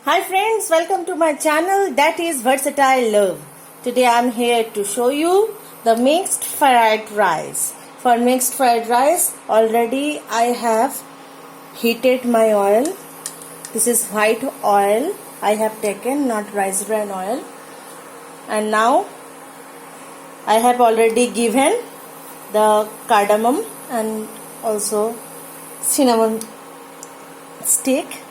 Hi friends, welcome to my channel that is Versatile Love. Today I am here to show you the mixed fried rice. For mixed fried rice, already I have heated my oil. This is white oil I have taken, not rice bran oil. And now I have already given the cardamom and also cinnamon stick.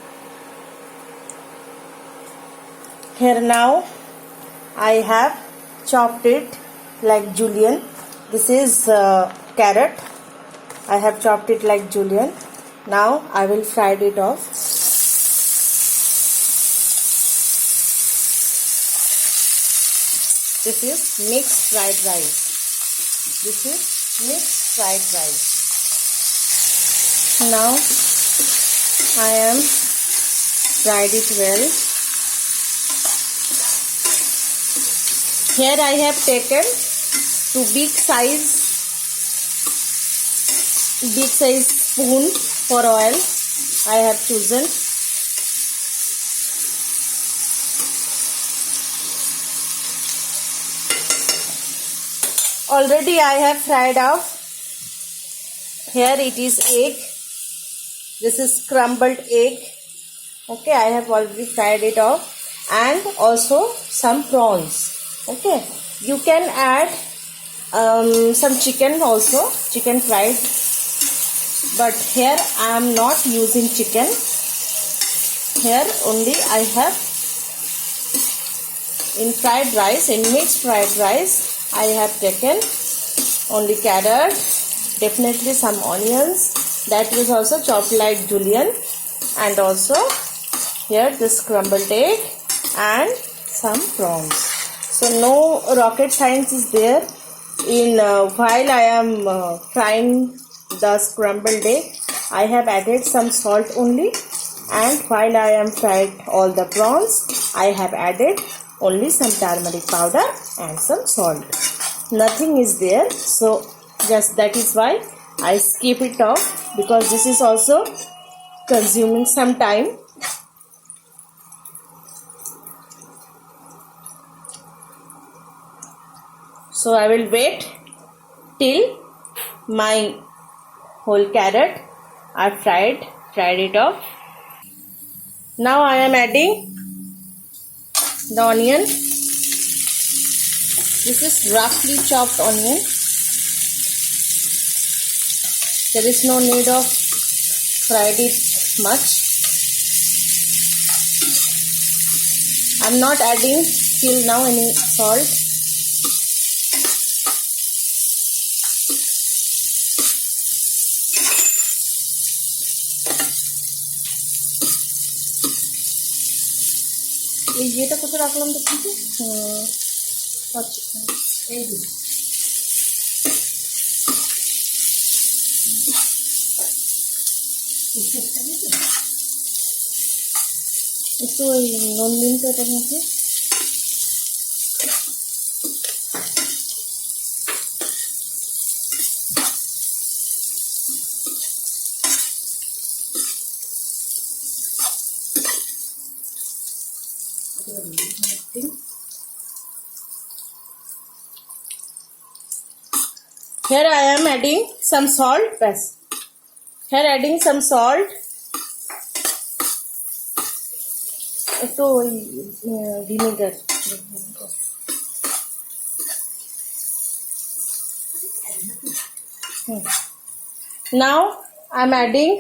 Here now I have chopped it like julienne. This is carrot. I have chopped it like julienne. Now I will fry it off. This is mixed fried rice. This is mixed fried rice. Now I am fried it well. Here I have taken two big size spoon for oil. I have chosen. Already I have fried off. Here it is egg. This is scrambled egg. Okay, I have already fried it off, and also some prawns. Okay, you can add some chicken also, chicken fried, but here I am not using chicken. Here only I have in fried rice, in mixed fried rice, I have taken only carrot, definitely some onions, that was also chopped like julienne, and also here this scrambled egg and some prawns. So no rocket science is there. While I am frying the scrambled egg, I have added some salt only, and while I am fried all the prawns, I have added only some turmeric powder and some salt. Nothing is there, so just that is why I skip it off, because this is also consuming some time. So I will wait till my whole carrot are fried it off. Now I am adding the onion. This is roughly chopped onion. There is no need of fried it much. I am not adding till now any salt. এটা কত রাখলাম তো কিন্তু এই একটু ওই নুন দিন তো এটার মধ্যে। Here I am adding some salt. Bas. Here adding some salt. একটু ওই vinegar. Now I am adding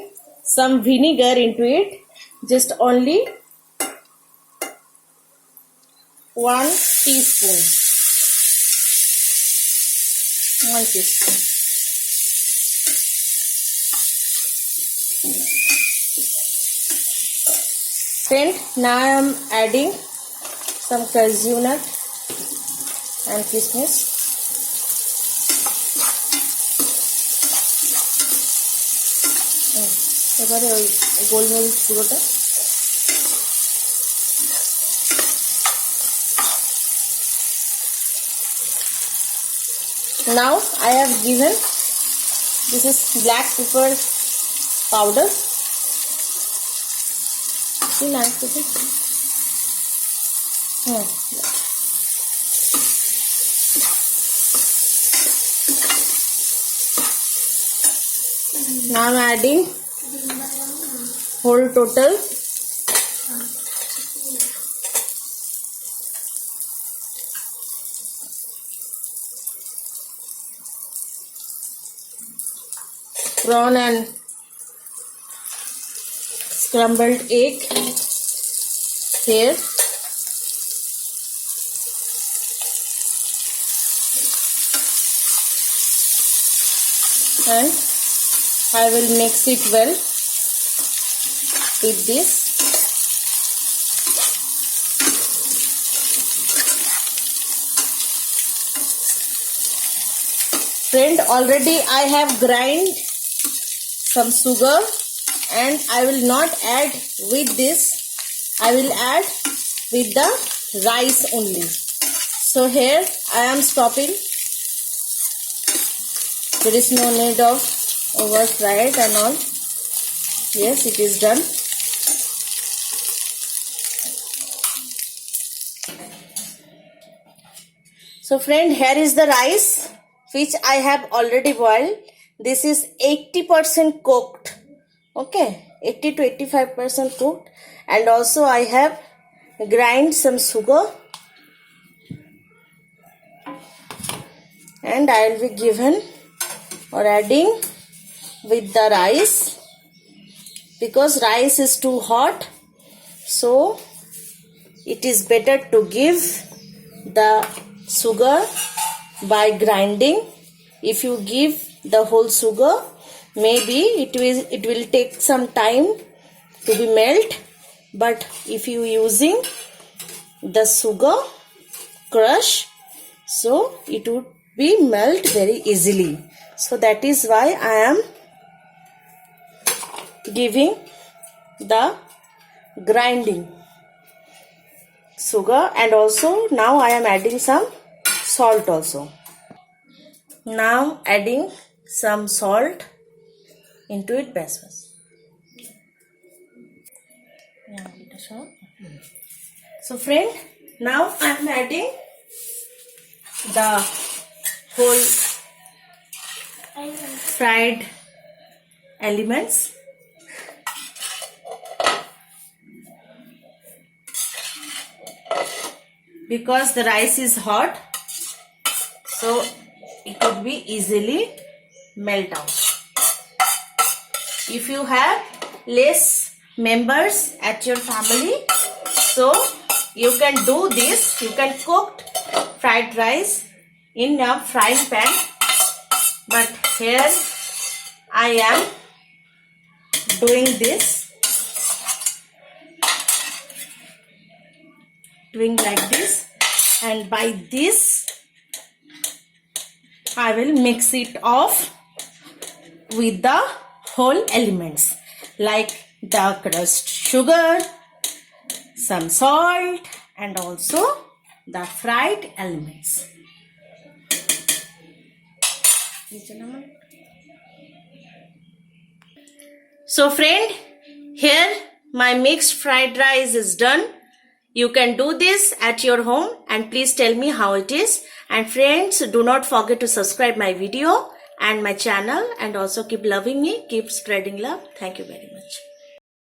some vinegar into it. Just only 1 teaspoon. 1 teaspoon. Friend, now I am adding some cashew nut and kismis. এবারে ওই গোলমরিচ পুরোটা। Now I have given, this is black pepper powder. See, nice. Now I'm adding whole total prawn and scrambled egg here. And I will mix it well with this. Friend, already I have grind some sugar and I will not add with this. I will add with the rice only. So here I am stopping. There is no need of over fry it and all. Yes, it is done. So friend, here is the rice which I have already boiled. This is 80% cooked. Okay, 80 to 85% cooked. And also I have grind some sugar. And I will be given or adding with the rice, because rice is too hot, so it is better to give the sugar by grinding. If you give the whole sugar, maybe it will take some time to be melt, but if you using the sugar crush, so it would be melt very easily. So that is why I am giving the grinding sugar. And also now I am adding some salt also. Now adding some salt into it. So friend, now I am adding the whole fried elements. Because the rice is hot, so it could be easily melt out. If you have less members at your family, so you can do this. You can cook fried rice in a frying pan, but here I am doing this, doing like this, and by this I will mix it off with the whole elements like the crushed sugar, some salt, and also the fried elements. So friend, here my mixed fried rice is done. You can do this at your home and please tell me how it is. And friends, do not forget to subscribe my video and my channel, and also keep loving me, keep spreading love. Thank you very much.